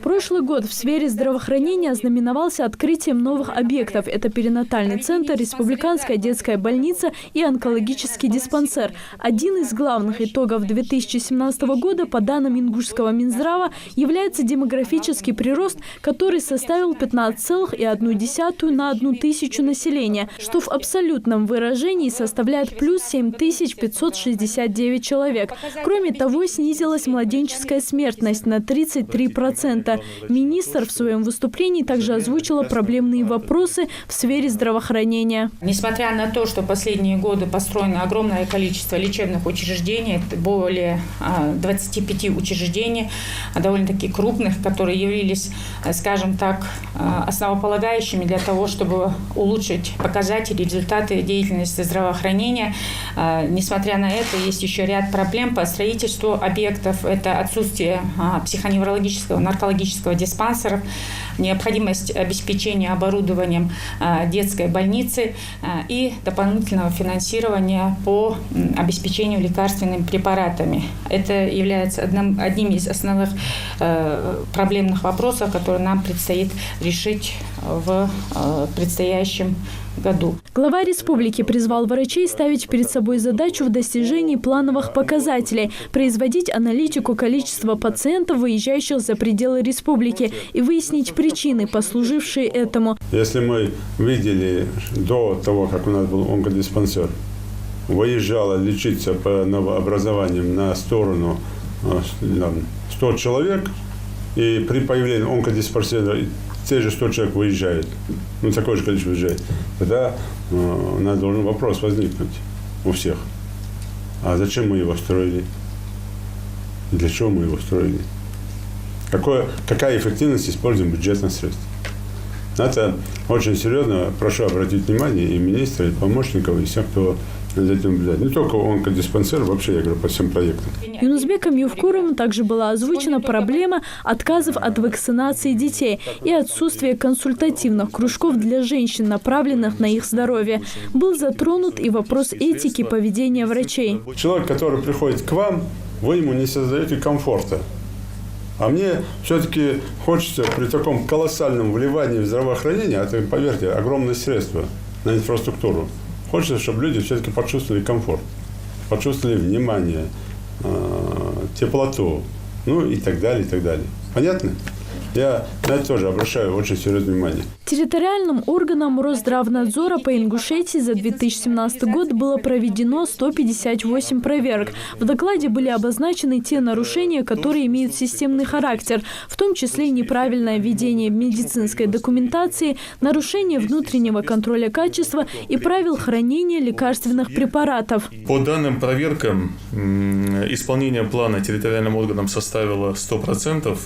Прошлый год в сфере здравоохранения ознаменовался открытием новых объектов. Это перинатальный центр, республиканская детская больница и онкологический диспансер. Один из главных итогов 2017 года, по данным Ингушского Минздрава, является демографический прирост, который составил 15,1 на 1 тысячу населения, что в абсолютном выражении составляет плюс 7569 человек. Кроме того, снизилась младенческая смертность на 33%. Министр в своем выступлении также озвучила проблемные вопросы в сфере здравоохранения. Несмотря на то, что последние годы построено огромное количество лечебных учреждений, более 25 учреждений, довольно-таки крупных, которые явились, скажем так, основополагающими для того, чтобы улучшить показатели, результаты деятельности здравоохранения. Несмотря на это, есть еще ряд проблем по строительству объектов. Это отсутствие психоневрологического, наркологического диспансеров, необходимость обеспечения оборудованием детской больницы и дополнительного финансирования по обеспечению лекарственными препаратами. Это является одним из основных проблемных вопросов, которые нам предстоит решить в предстоящем году. Глава республики призвал врачей ставить перед собой задачу в достижении плановых показателей, производить аналитику количества пациентов, выезжающих за пределы республики, и выяснить причины, послужившие этому. Если мы видели до того, как у нас был онкодиспансер, выезжало лечиться по новообразованиям на сторону 100 человек, и при появлении онкодиспансера те же 100 человек выезжают, такое же количество выезжает, тогда у нас должен вопрос возникнуть у всех. А зачем мы его строили? Для чего мы его строили? Какая эффективность используем бюджетных средств? Это очень серьезно, прошу обратить внимание и министра, и помощников, и всех, кто за этим наблюдает. Не только онкодиспансер, вообще, я говорю, по всем проектам. Юнусбеком Ювкуровым также была озвучена проблема отказов от вакцинации детей и отсутствия консультативных кружков для женщин, направленных на их здоровье. Был затронут и вопрос этики поведения врачей. Человек, который приходит к вам, вы ему не создаете комфорта. А мне все-таки хочется при таком колоссальном вливании в здравоохранение, это, поверьте, огромные средства на инфраструктуру, хочется, чтобы люди все-таки почувствовали комфорт, почувствовали внимание, теплоту, и так далее, и так далее. Понятно? Я на это тоже обращаю очень серьезное внимание. Территориальным органам Росздравнадзора по Ингушетии за 2017 год было проведено 158 проверок. В докладе были обозначены те нарушения, которые имеют системный характер, в том числе неправильное ведение медицинской документации, нарушение внутреннего контроля качества и правил хранения лекарственных препаратов. По данным проверкам, исполнение плана территориальным органам составило 100%.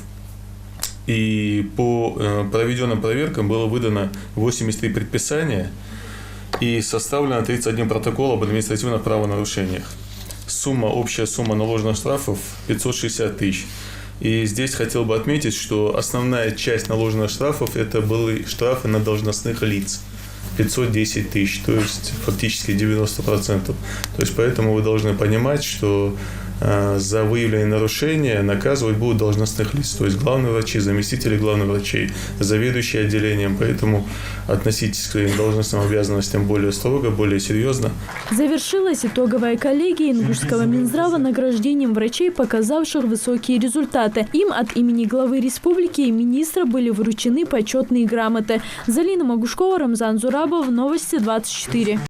И по проведенным проверкам было выдано 83 предписания и составлено 31 протокол об административных правонарушениях. Общая сумма наложенных штрафов 560 тысяч. И здесь хотел бы отметить, что основная часть наложенных штрафов это были штрафы на должностных лиц. 510 тысяч, то есть фактически 90%. То есть поэтому вы должны понимать, что за выявленные нарушения наказывать будут должностных лиц, то есть главные врачи, заместители главных врачей, заведующие отделением, поэтому относитесь к своим должностным обязанностям более строго, более серьезно. Завершилась итоговая коллегия Ингушского Минздрава награждением врачей, показавших высокие результаты. Им от имени главы республики и министра были вручены почетные грамоты. Залина Магушкова, Рамзан Зурабов, Новости 24.